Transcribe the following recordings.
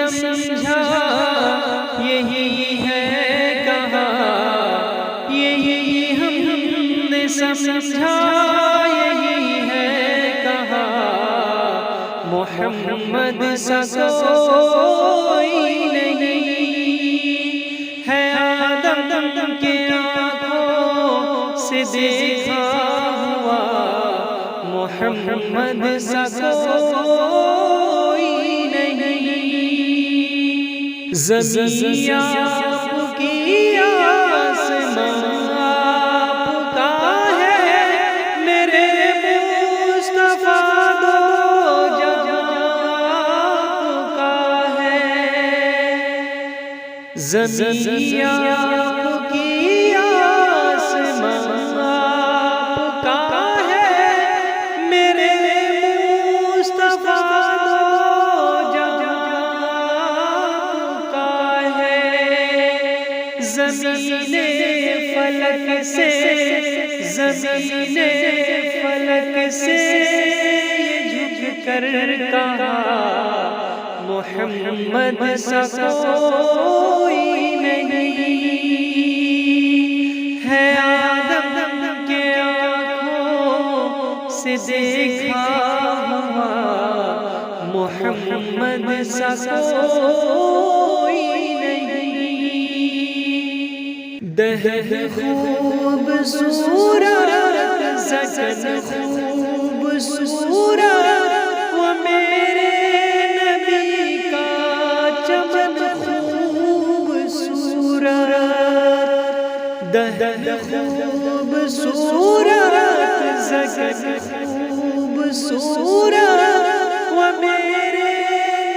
سمجھا یہی ہے کہا، یہی ہم نے سمجھا یہی ہے کہا، محمد سا کوئی نہیں ہے، آدم کے آنکھوں سے دیکھا ہوا، محمد سا کوئی نہیں۔ زمین آپ کی آسمان آپ کا ہے، میرے مصطفیٰ دو جہاں آپ کا ہے۔ زمین آپ کی آسمان آپ کا ہے، میرے مصطفیٰ دو جہاں آپ کا ہے۔ زمین فلک سے، زمین فلک سے یہ جھک کر کہا، محمد سا کوئی نہیں ہے، آدم کے آنکھوں سے دیکھا ہوا، محمد سا کوئی نہیں۔ دہر خوبصورت زکن خوبصورت، وہ میرے نبی کا چمن خوبصورت، دہر خوبصورت زکن خوبصورت، وہ میرے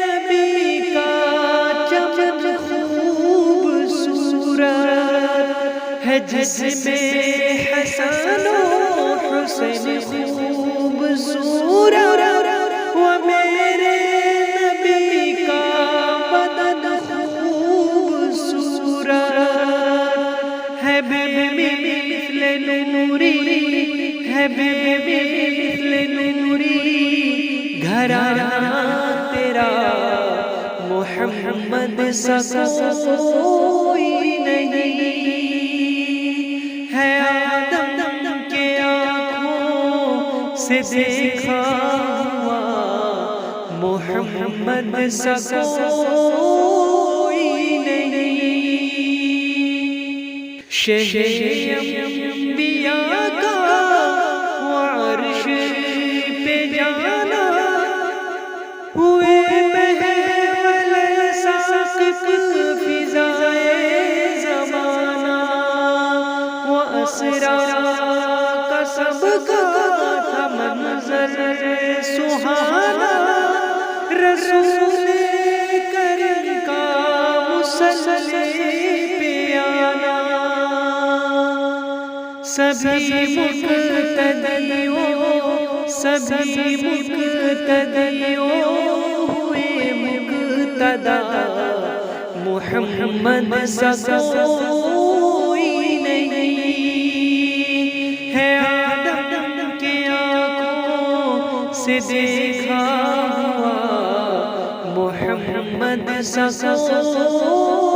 نبی کا چمن خوبصورت ہے، جس میں حسن و حسین خوبصورت، وہ میرے نبی کا بدن خوبصورت ہے، بے مثل نوری ہے، بے مثل نوری گھرانہ تیرا، محمد سا کوئی نہیں ہے، آدم کے آنکھوں سے دیکھا ہوا، محمد سا کوئی نہیں۔ شہر انبیاء کا عرش پہ جانا، ہوئے محول ساقط فضائے زمانہ، وہ اسرا کا سب کا تھا منظر سہانا، رسول کریم کا مسلسل پہ آنا، سبھی مقتدیوں ہوئے مقتدا، محمد سا کوئی نہیں ہے، آدم کے آنکھوں سے دیکھا ہوا، محمد سا کوئی